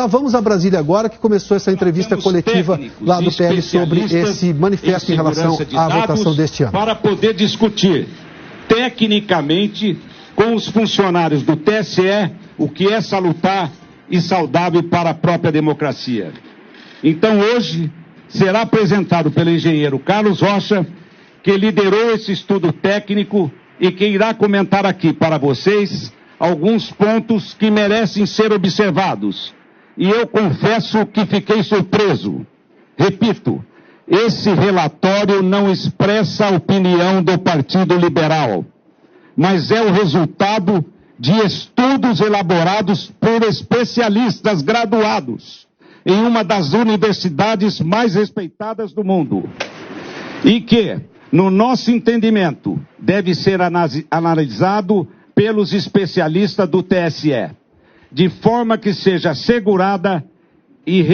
Vamos a Brasília agora, que começou essa entrevista coletiva lá do PL sobre esse manifesto em relação à votação deste ano. Para poder discutir tecnicamente com os funcionários do TSE o que é salutar e saudável para a própria democracia. Então hoje será apresentado pelo engenheiro Carlos Rocha, que liderou esse estudo técnico e que irá comentar aqui para vocês alguns pontos que merecem ser observados. E eu confesso que fiquei surpreso. Repito, esse relatório não expressa a opinião do Partido Liberal, mas é o resultado de estudos elaborados por especialistas graduados em uma das universidades mais respeitadas do mundo. E que, no nosso entendimento, deve ser analisado pelos especialistas do TSE, de forma que seja assegurada e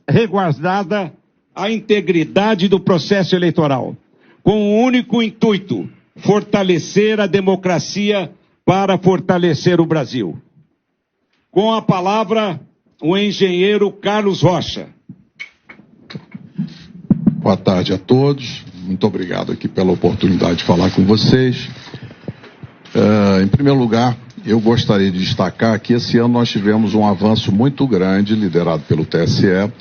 resguardada a integridade do processo eleitoral, com o único intuito: fortalecer a democracia para fortalecer o Brasil. Com a palavra, o engenheiro Carlos Rocha. Boa tarde a todos. Muito obrigado aqui pela oportunidade de falar com vocês. Em primeiro lugar, eu gostaria de destacar que esse ano nós tivemos um avanço muito grande, liderado pelo TSE,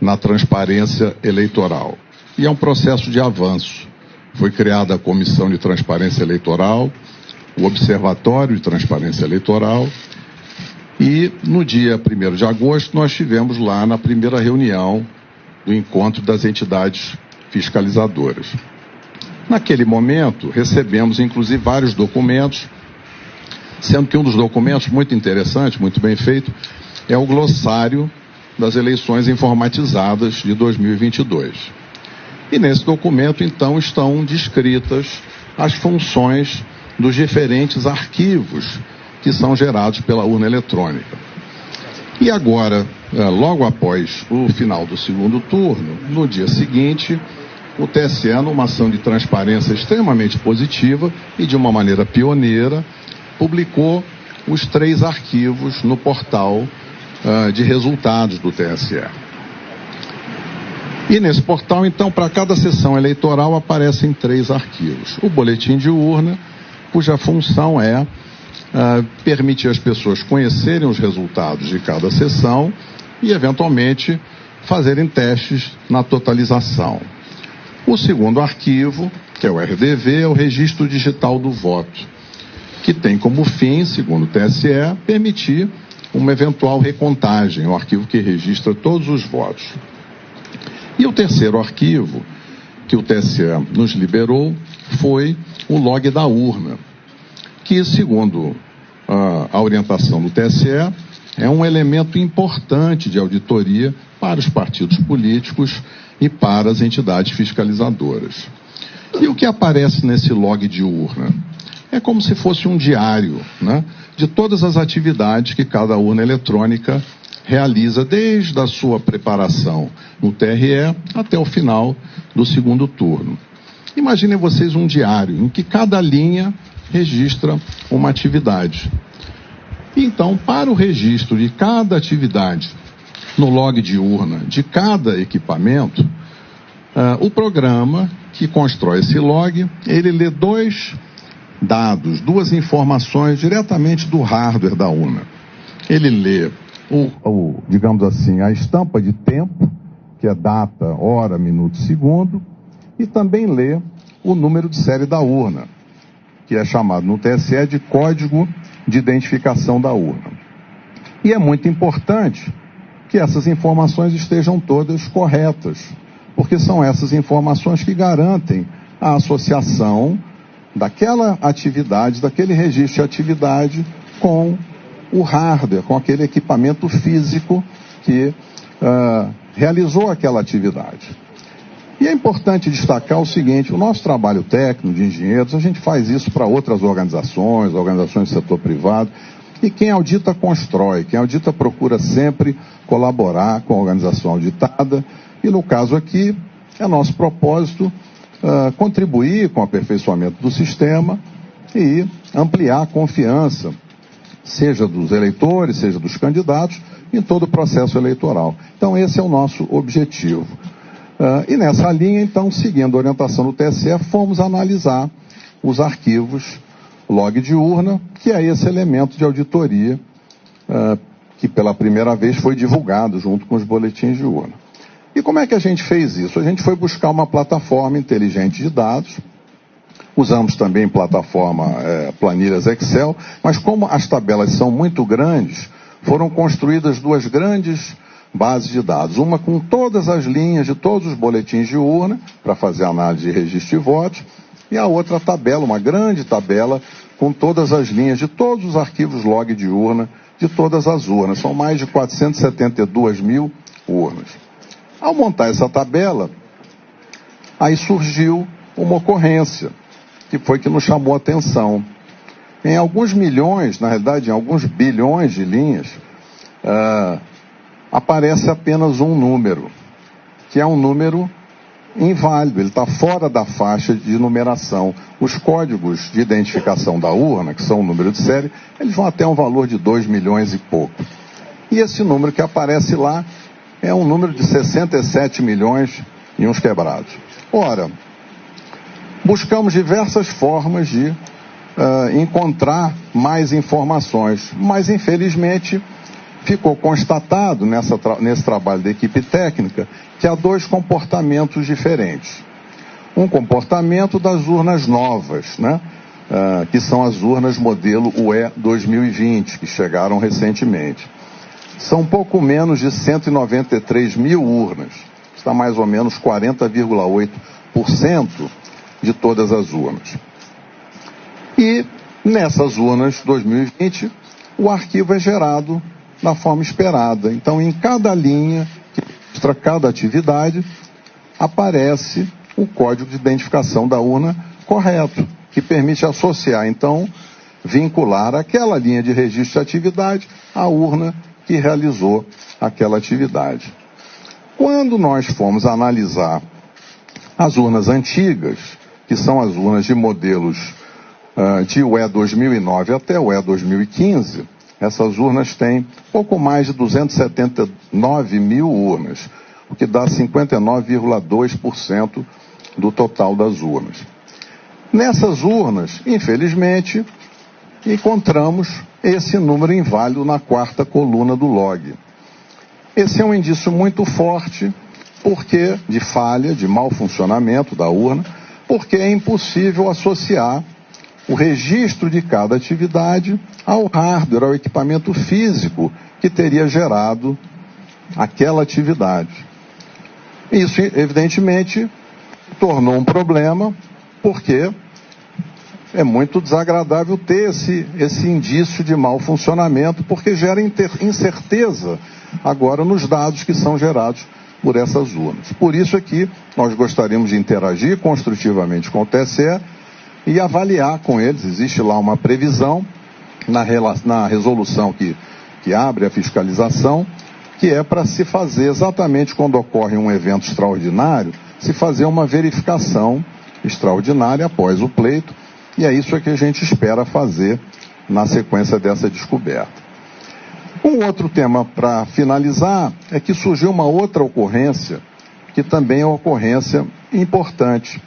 na transparência eleitoral. E é um processo de avanço. Foi criada a Comissão de Transparência Eleitoral, o Observatório de Transparência Eleitoral, e no dia 1º de agosto nós tivemos lá na primeira reunião do encontro das entidades fiscalizadoras. Naquele momento, recebemos inclusive vários documentos, sendo que um dos documentos muito interessante, muito bem feito, é o glossário das eleições informatizadas de 2022. E nesse documento, então, estão descritas as funções dos diferentes arquivos que são gerados pela urna eletrônica. E agora, logo após o final do segundo turno, no dia seguinte, o TSE, numa ação de transparência extremamente positiva e de uma maneira pioneira, publicou os 3 arquivos no portal de resultados do TSE. E nesse portal, então, para cada sessão eleitoral aparecem 3 arquivos. O boletim de urna, cuja função é permitir às pessoas conhecerem os resultados de cada sessão e, eventualmente, fazerem testes na totalização. O segundo arquivo, que é o RDV, é o Registro Digital do Voto, que tem como fim, segundo o TSE, permitir uma eventual recontagem, um arquivo que registra todos os votos. E o terceiro arquivo que o TSE nos liberou foi o log da urna, que, segundo a orientação do TSE, é um elemento importante de auditoria para os partidos políticos e para as entidades fiscalizadoras. E o que aparece nesse log de urna? É como se fosse um diário, né, de todas as atividades que cada urna eletrônica realiza, desde a sua preparação no TRE até o final do segundo turno. Imaginem vocês um diário em que cada linha registra uma atividade. Então, para o registro de cada atividade no log de urna de cada equipamento, o programa que constrói esse log, ele lê 2 dados, 2 informações diretamente do hardware da urna. Ele lê digamos assim, a estampa de tempo, que é data, hora, minuto, segundo, e também lê o número de série da urna, que é chamado no TSE de código de identificação da urna. E é muito importante que essas informações estejam todas corretas, porque são essas informações que garantem a associação daquela atividade, daquele registro de atividade com o hardware, com aquele equipamento físico que realizou aquela atividade. E é importante destacar o seguinte: o nosso trabalho técnico de engenheiros, a gente faz isso para outras organizações do setor privado, e quem audita constrói, quem audita procura sempre colaborar com a organização auditada, e no caso aqui, é nosso propósito contribuir com o aperfeiçoamento do sistema e ampliar a confiança, seja dos eleitores, seja dos candidatos, em todo o processo eleitoral. Então, esse é o nosso objetivo. E nessa linha, então, seguindo a orientação do TSE, fomos analisar os arquivos log de urna, que é esse elemento de auditoria que pela primeira vez foi divulgado junto com os boletins de urna. E como é que a gente fez isso? A gente foi buscar uma plataforma inteligente de dados, usamos também planilhas Excel, mas como as tabelas são muito grandes, foram construídas duas grandes bases de dados, uma com todas as linhas de todos os boletins de urna, para fazer análise de registro de votos, e a outra tabela, uma grande tabela, com todas as linhas de todos os arquivos log de urna, de todas as urnas. São mais de 472 mil urnas. Ao montar essa tabela, aí surgiu uma ocorrência, que foi que nos chamou a atenção. Em alguns milhões, na realidade, em alguns bilhões de linhas, aparece apenas um número, que é um número inválido, ele está fora da faixa de numeração. Os códigos de identificação da urna, que são o número de série, eles vão até um valor de 2 milhões e pouco. E esse número que aparece lá é um número de 67 milhões e uns quebrados. Ora, buscamos diversas formas de encontrar mais informações, mas infelizmente ficou constatado nesse trabalho da equipe técnica que há dois comportamentos diferentes. Um comportamento das urnas novas, né? Que são as urnas modelo UE 2020, que chegaram recentemente. São pouco menos de 193 mil urnas, está mais ou menos 40,8% de todas as urnas. E nessas urnas 2020, o arquivo é gerado da forma esperada. Então, em cada linha que mostra cada atividade, aparece o código de identificação da urna correto, que permite associar, então, vincular aquela linha de registro de atividade à urna que realizou aquela atividade. Quando nós fomos analisar as urnas antigas, que são as urnas de modelos de UE 2009 até UE 2015, essas urnas têm pouco mais de 279 mil urnas, o que dá 59,2% do total das urnas. Nessas urnas, infelizmente, encontramos esse número inválido na quarta coluna do log. Esse é um indício muito forte de falha, de mau funcionamento da urna, porque é impossível associar o registro de cada atividade ao hardware, ao equipamento físico que teria gerado aquela atividade. Isso, evidentemente, tornou um problema, porque é muito desagradável ter esse indício de mau funcionamento, porque gera incerteza agora nos dados que são gerados por essas urnas. Por isso é que nós gostaríamos de interagir construtivamente com o TSE e avaliar com eles. Existe lá uma previsão na resolução que abre a fiscalização, que é para se fazer exatamente quando ocorre um evento extraordinário, se fazer uma verificação extraordinária após o pleito, e é isso que a gente espera fazer na sequência dessa descoberta. Um outro tema para finalizar é que surgiu uma outra ocorrência, que também é uma ocorrência importante,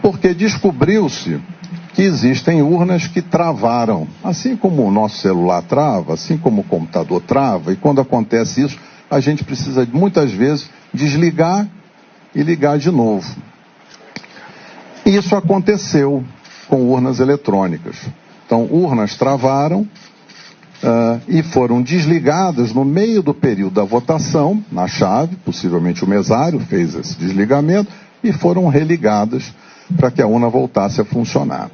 porque descobriu-se que existem urnas que travaram, assim como o nosso celular trava, assim como o computador trava, e quando acontece isso, a gente precisa muitas vezes desligar e ligar de novo. Isso aconteceu com urnas eletrônicas. Então, urnas travaram e foram desligadas no meio do período da votação, na chave, possivelmente o mesário fez esse desligamento, e foram religadas para que a urna voltasse a funcionar.